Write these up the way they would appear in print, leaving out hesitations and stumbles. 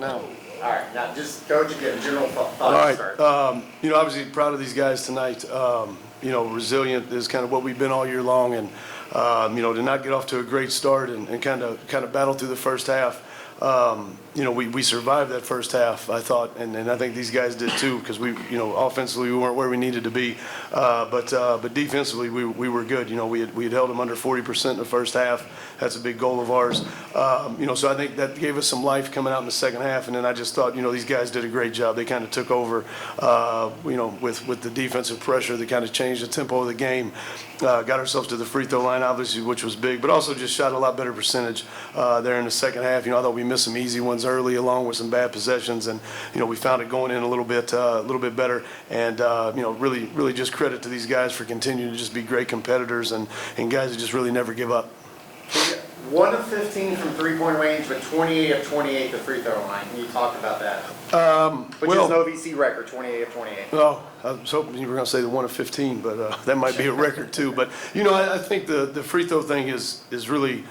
now. All right, now just coach again, general thoughts. All right. Start. Obviously proud of these guys tonight. Resilient is kind of what we've been all year long, and to not get off to a great start and kind of battle through the first half. We survived that first half, I thought, and I think these guys did too, because offensively we weren't where we needed to be, but defensively we were good. We had held them under 40% in the first half. That's a big goal of ours. So I think that gave us some life coming out in the second half, and then I just thought, these guys did a great job. They kind of took over, with the defensive pressure. They kind of changed the tempo of the game. Got ourselves to the free throw line, obviously, which was big, but also just shot a lot better percentage there in the second half. I thought we missed some easy ones early, along with some bad possessions, and we found it going in a little bit better. And really just credit to these guys for continuing to just be great competitors and guys that just really never give up. 1 of 15 from three-point range, but 28 of 28 the free throw line. Can you talk about that? Which is an OVC record, 28 of 28. Well, I was hoping you were going to say the 1 of 15, but that might be a record too. But I think the free throw thing is really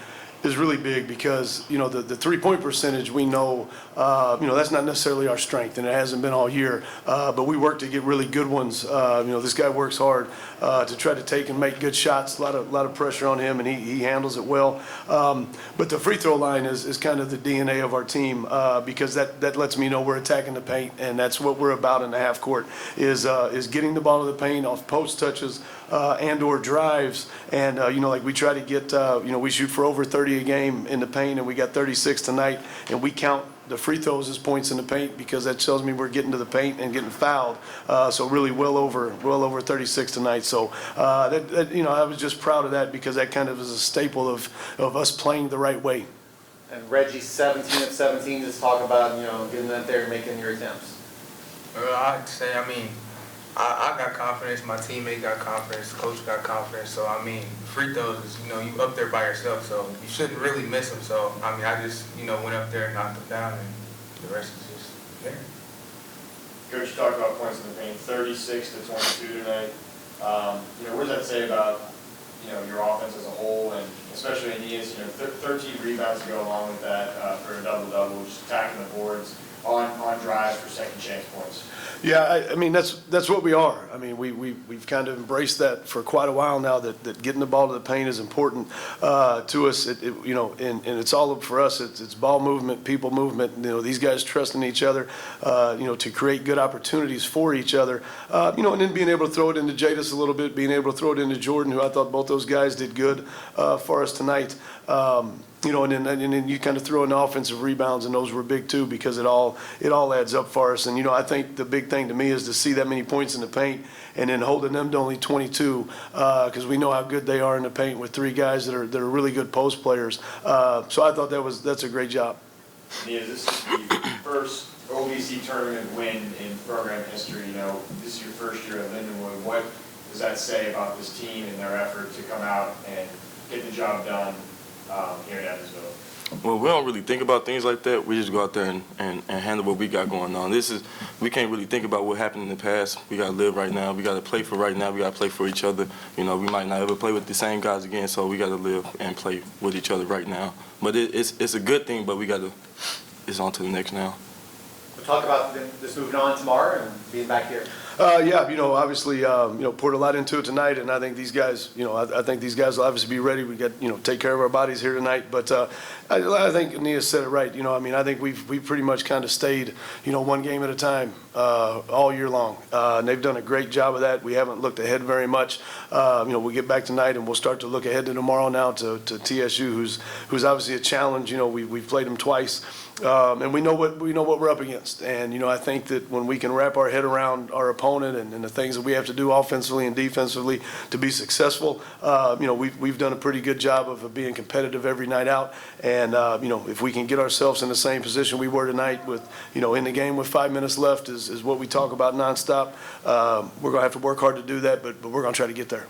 big, because the three-point percentage, we know that's not necessarily our strength, and it hasn't been all year, but we work to get really good ones. This guy works hard to try to take and make good shots. A lot of pressure on him, and he handles it well. But the free throw line is kind of the DNA of our team, because that lets me know we're attacking the paint, and that's what we're about in the half court, is getting the ball to the paint off post touches and/or drives. And like we try to get we shoot for over 30 a game in the paint, and we got 36 tonight, and we count the free throws as points in the paint, because that tells me we're getting to the paint and getting fouled. So really well over 36 tonight. So I was just proud of that, because that kind of is a staple of us playing the right way. And Reggie, 17 of 17. Just talk about getting out there and making your attempts. I'd say, I got confidence, my teammate got confidence, coach got confidence. So free throws is you up there by yourself, so you shouldn't really miss them. So I just went up there and knocked them down, and the rest is just there. Coach, you talked about points in the paint, 36 to 22 tonight. What does that say about your offense as a whole, and especially Anias? 13 rebounds to go along with that for a double-double, just attacking the boards on drives for second chance points. Yeah, that's what we are. We've kind of embraced that for quite a while now, that getting the ball to the paint is important to us. And it's all for us. It's ball movement, people movement. These guys trusting each other, to create good opportunities for each other. And then being able to throw it into Jadis a little bit, being able to throw it into Jordan, who I thought both those guys did good for us tonight. And then you kind of throw in the offensive rebounds, and those were big too, because it all adds up for us. And I think the big thing to me is to see that many points in the paint, and then holding them to only 22, because we know how good they are in the paint with three guys that are really good post players. So I thought that's a great job. Yeah, this is the first OVC tournament win in program history. This is your first year at Lindenwood. What does that say about this team and their effort to come out and get the job done here in Evansville? Well, we don't really think about things like that. We just go out there and handle what we got going on. We can't really think about what happened in the past. We got to live right now. We got to play for right now. We got to play for each other. We might not ever play with the same guys again, so we got to live and play with each other right now. But it's a good thing, but it's on to the next now. We'll talk about this moving on tomorrow and being back here. Obviously, poured a lot into it tonight, and I think these guys, I think these guys will obviously be ready. We got, take care of our bodies here tonight. But I think Anias said it right. I think we've pretty much kind of stayed, one game at a time all year long. And they've done a great job of that. We haven't looked ahead very much. We'll get back tonight, and we'll start to look ahead to tomorrow now to TSU, who's obviously a challenge. We've played them twice. And we know what we're up against. And I think that when we can wrap our head around our opponent and the things that we have to do offensively and defensively to be successful, we've done a pretty good job of being competitive every night out. And if we can get ourselves in the same position we were tonight, with in the game with 5 minutes left, is what we talk about nonstop. We're gonna have to work hard to do that, but we're gonna try to get there.